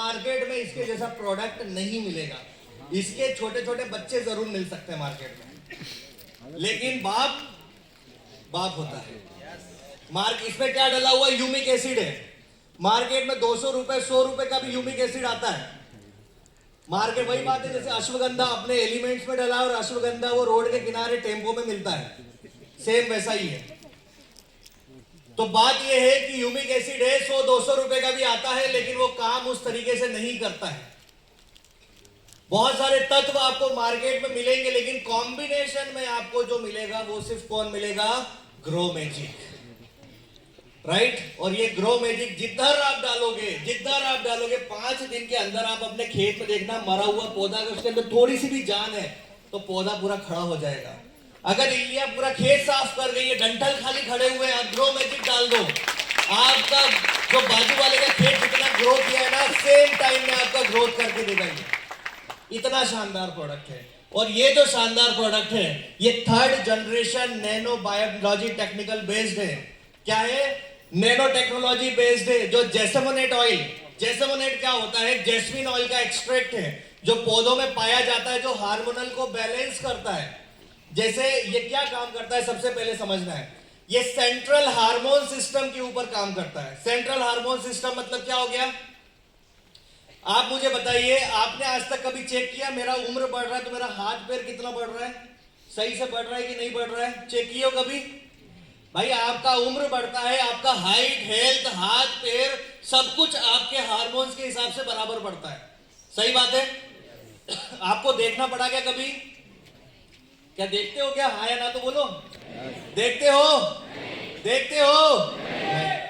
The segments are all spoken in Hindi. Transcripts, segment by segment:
मार्केट में इसके जैसा प्रोडक्ट नहीं मिलेगा। इसके छोटे छोटे बच्चे जरूर मिल सकते हैं मार्केट में, लेकिन बाप बाप होता है। इसमें क्या डला हुआ? यूमिक एसिड है। मार्केट में 200 रुपए 100 रुपए का भी यूमिक एसिड आता है मार्केट। वही बात है जैसे अश्वगंधा अपने एलिमेंट्स में डला और अश्वगंधा वो रोड के किनारे टेम्पो में मिलता है, सेम वैसा ही है। तो बात ये है कि यूमिक एसिड है, 100-200 रुपए का भी आता है, लेकिन वो काम उस तरीके से नहीं करता है। बहुत सारे तत्व आपको मार्केट में मिलेंगे, लेकिन कॉम्बिनेशन में आपको जो मिलेगा वो सिर्फ कौन मिलेगा? Grow magic, right. और ये ग्रो मैजिक जिधर आप डालोगे 5 दिन के अंदर आप अपने खेत में देखना, मरा हुआ पौधा है उसके अंदर थोड़ी सी भी जान है तो पौधा पूरा खड़ा हो जाएगा। अगर इल्लियां पूरा खेत साफ कर गई है, डंठल खाली खड़े हुए हैं, आप ग्रो मैजिक डाल दो, आपका जो बाजू वाले का खेत जितना ग्रो किया है ना, सेम टाइम में आपका ग्रोथ करके देगा। इतना शानदार प्रोडक्ट है। और ये जो शानदार प्रोडक्ट है ये 3rd generation nano biology technical based है। क्या है? नैनो टेक्नोलॉजी बेस्ड है। जो जैसमोनेट ऑयल, जैसमोनेट क्या होता है? जैस्मिन ऑयल का एक्सट्रैक्ट है जो पौधों में पाया जाता है, जो हार्मोनल को बैलेंस करता है। जैसे ये क्या काम करता है सबसे पहले समझना है। ये सेंट्रल हार्मोन सिस्टम के ऊपर काम करता है। सेंट्रल हार्मोन सिस्टम मतलब क्या हो गया? आप मुझे बताइए, आपने आज तक कभी चेक किया मेरा उम्र बढ़ रहा है तो मेरा हाथ पैर कितना बढ़ रहा है? सही से बढ़ रहा है कि नहीं बढ़ रहा है? चेक किया कभी? भाई आपका उम्र बढ़ता है, आपका हाइट, हेल्थ, हाथ पैर सब कुछ आपके हार्मोन्स के हिसाब से बराबर बढ़ता है। सही बात है? आपको देखना पड़ा क्या कभी? क्या देखते हो क्या? हाँ या ना तो बोलो। देखते हो? देखते हो?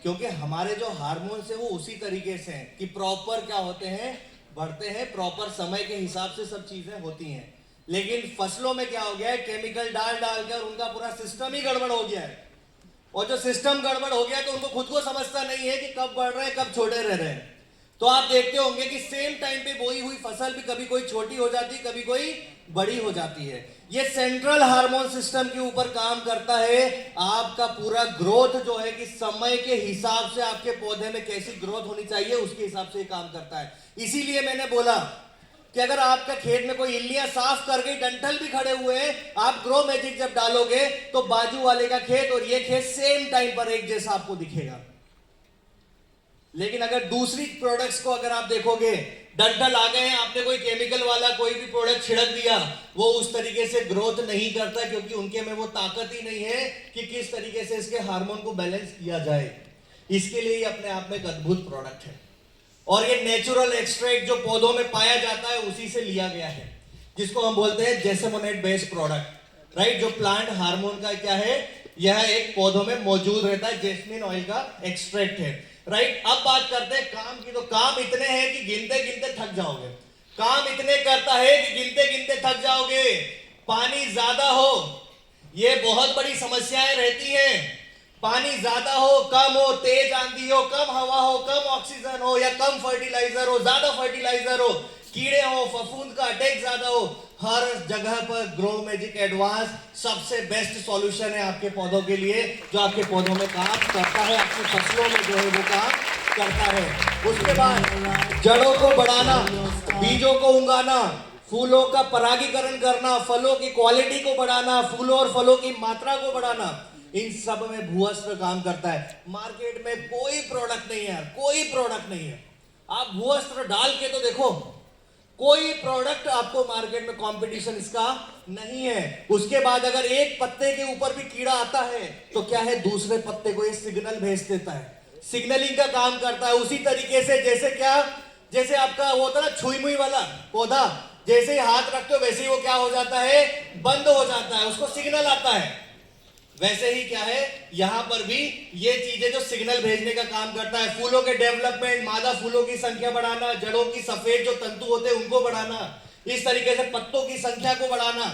क्योंकि हमारे जो हार्मोन्स है वो उसी तरीके से हैं कि प्रॉपर क्या होते हैं? बढ़ते हैं, प्रॉपर समय के हिसाब से सब चीजें होती हैं। लेकिन फसलों में क्या हो गया है? केमिकल डाल कर उनका पूरा सिस्टम ही गड़बड़ हो गया है। और जो सिस्टम गड़बड़ हो गया तो उनको खुद को समझता नहीं है कि कब बढ़ रहे हैं, कब छोटे रह रहे हैं। तो आप देखते होंगे कि सेम टाइम पे बोई हुई फसल भी कभी कोई छोटी हो जाती है, कभी कोई बड़ी हो जाती है। ये सेंट्रल हार्मोन सिस्टम के ऊपर काम करता है। आपका पूरा ग्रोथ जो है कि समय के हिसाब से आपके पौधे में कैसी ग्रोथ होनी चाहिए उसके हिसाब से काम करता है। इसीलिए मैंने बोला कि अगर आपका खेत में कोई इल्लियां साफ कर गई, डंठल भी खड़े हुए हैं, आप ग्रो मैजिक जब डालोगे तो बाजू वाले का खेत और ये खेत सेम टाइम पर एक जैसा आपको दिखेगा। लेकिन अगर दूसरी प्रोडक्ट्स को अगर आप देखोगे, डंठल आ गए हैं, आपने कोई केमिकल वाला कोई भी प्रोडक्ट छिड़क दिया, वो उस तरीके से ग्रोथ नहीं करता क्योंकि उनके में वो ताकत ही नहीं है कि किस तरीके से इसके हार्मोन को बैलेंस किया जाए। इसके लिए अपने आप में एक अद्भुत प्रोडक्ट है। और ये नेचुरल एक्सट्रैक्ट जो पौधों में पाया जाता है उसी से लिया गया है, जिसको हम बोलते हैं जैसमोनेट बेस्ड प्रोडक्ट, राइट। जो प्लांट हार्मोन का क्या है, यह एक पौधों में मौजूद रहता है, जैस्मिन ऑयल का एक्सट्रैक्ट है, राइट। अब बात करते हैं काम की। तो काम इतने हैं कि गिनते गिनते थक जाओगे। काम इतने करता है कि गिनते गिनते थक जाओगे। पानी ज्यादा हो, ये बहुत बड़ी समस्याएं रहती हैं। पानी ज्यादा हो, कम हो, तेज आंधी हो, कम हवा हो, कम ऑक्सीजन हो या कम फर्टिलाइजर हो, ज्यादा फर्टिलाइजर हो, कीड़े हो, फफूंद का अटैक ज्यादा हो, हर जगह पर ग्रो मैजिक एडवांस सबसे बेस्ट सॉल्यूशन है आपके पौधों के लिए, जो आपके पौधों में काम करता है, आपकी फसलों में जो है वो काम करता है। उसके बाद जड़ों को बढ़ाना, बीजों को उगाना, फूलों का परागीकरण करना, फलों की क्वालिटी को बढ़ाना, फूलों और फलों की मात्रा को बढ़ाना, इन सब में भूअस्त्र काम करता है। मार्केट में कोई प्रोडक्ट नहीं है, कोई प्रोडक्ट नहीं है। आप भूअस्त्र डाल के तो देखो, कोई प्रोडक्ट आपको मार्केट में कंपटीशन इसका नहीं है। उसके बाद अगर एक पत्ते के ऊपर भी कीड़ा आता है तो क्या है, दूसरे पत्ते को ये सिग्नल भेज देता है, सिग्नलिंग का काम करता है। उसी तरीके से जैसे क्या, जैसे आपका वो होता है ना छुई मुई वाला पौधा, जैसे ही हाथ रखते हो वैसे ही वो क्या हो जाता है, बंद हो जाता है, उसको सिग्नल आता है। वैसे ही क्या है, यहां पर भी ये चीजें जो सिग्नल भेजने का काम करता है। फूलों के डेवलपमेंट, मादा फूलों की संख्या बढ़ाना, जड़ों की सफेद जो तंतु होते हैं उनको बढ़ाना, इस तरीके से पत्तों की संख्या को बढ़ाना,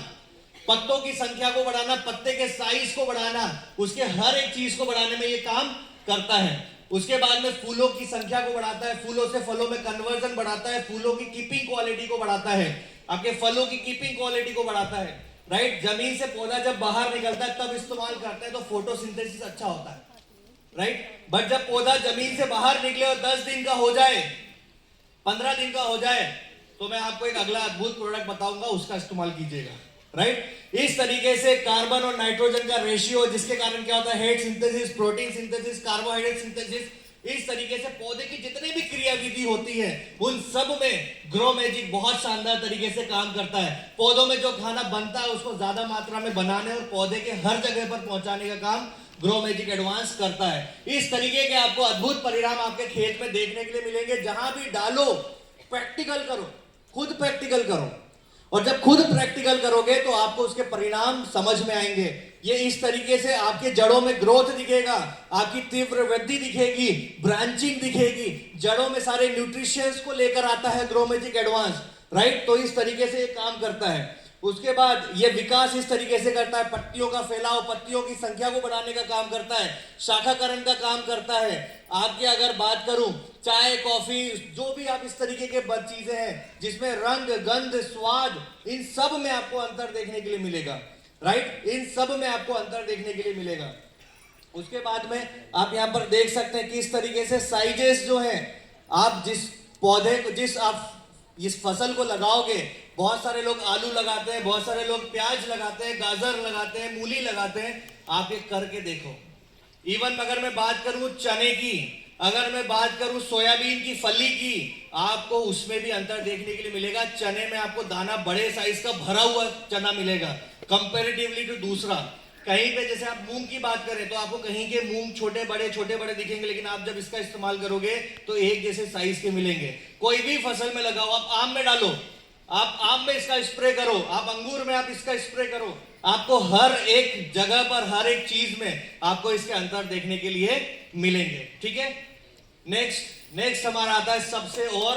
पत्तों की संख्या को बढ़ाना, पत्ते के साइज को बढ़ाना, उसके हर एक चीज को बढ़ाने में ये काम करता है। उसके बाद में फूलों की संख्या को बढ़ाता है, फूलों से फलों में कन्वर्जन बढ़ाता है, फूलों की कीपिंग क्वालिटी को बढ़ाता है, आपके फलों की कीपिंग क्वालिटी को बढ़ाता है, राइट। जमीन से पौधा जब बाहर निकलता है तब इस्तेमाल करते हैं तो फोटोसिंथेसिस अच्छा होता है। राइट। बट जब पौधा जमीन से बाहर निकले और 10 दिन का हो जाए, 15 दिन का हो जाए, तो मैं आपको एक अगला अद्भुत प्रोडक्ट बताऊंगा, उसका इस्तेमाल कीजिएगा, राइट। इस तरीके से कार्बन और नाइट्रोजन का रेशियो, जिसके कारण क्या होता है, head synthesis, protein synthesis, carbohydrate synthesis, इस तरीके से पौधे की जितनी भी क्रियाविधि होती है उन सब में ग्रो मैजिक बहुत शानदार तरीके से काम करता है। पौधों में जो खाना बनता है उसको ज्यादा मात्रा में बनाने और पौधे के हर जगह पर पहुंचाने का काम ग्रो मैजिक एडवांस करता है। इस तरीके के आपको अद्भुत परिणाम आपके खेत में देखने के लिए मिलेंगे। जहां भी डालो, प्रैक्टिकल करो, खुद प्रैक्टिकल करो, और जब खुद प्रैक्टिकल करोगे तो आपको उसके परिणाम समझ में आएंगे। ये इस तरीके से आपके जड़ों में ग्रोथ दिखेगा, आपकी तीव्र वृद्धि दिखेगी, ब्रांचिंग दिखेगी, जड़ों में सारे न्यूट्रिशंस को लेकर आता है ग्रो मैजिक एडवांस, राइट। तो इस तरीके से ये काम करता है। उसके बाद ये विकास इस तरीके से करता है, पत्तियों का फैलाव, पत्तियों की संख्या को बढ़ाने का काम करता है, शाखाकरण का काम करता है। आपकी अगर बात करूं, चाय, कॉफी, जो भी आप इस तरीके के चीजें हैं जिसमें रंग, गंध, स्वाद, इन सब में आपको अंतर देखने के लिए मिलेगा, राइट। इन सब में आपको अंतर देखने के लिए मिलेगा। उसके बाद में आप यहां पर देख सकते हैं कि इस तरीके से साइजेस जो हैं, आप जिस पौधे को, जिस आप इस फसल को लगाओगे, बहुत सारे लोग आलू लगाते हैं, बहुत सारे लोग प्याज लगाते हैं, गाजर लगाते हैं, मूली लगाते हैं, आप ये करके देखो। इवन अगर मैं बात करूं चने की, अगर मैं बात करूं सोयाबीन की फली की, आपको उसमें भी अंतर देखने के लिए मिलेगा। चने में आपको दाना बड़े साइज का भरा हुआ चना मिलेगा कंपैरेटिवली टू दूसरा। कहीं पे जैसे आप मूंग की बात करें तो आपको कहीं के मूंग छोटे बड़े दिखेंगे, लेकिन आप जब इसका इस्तेमाल करोगे तो एक जैसे साइज के मिलेंगे। कोई भी फसल में लगाओ, आप आम में डालो, आप आम में इसका स्प्रे करो, आप अंगूर में आप इसका स्प्रे करो, आपको हर एक जगह पर, हर एक चीज में आपको इसके अंतर देखने के लिए मिलेंगे, ठीक है। नेक्स्ट हमारा आता है सबसे और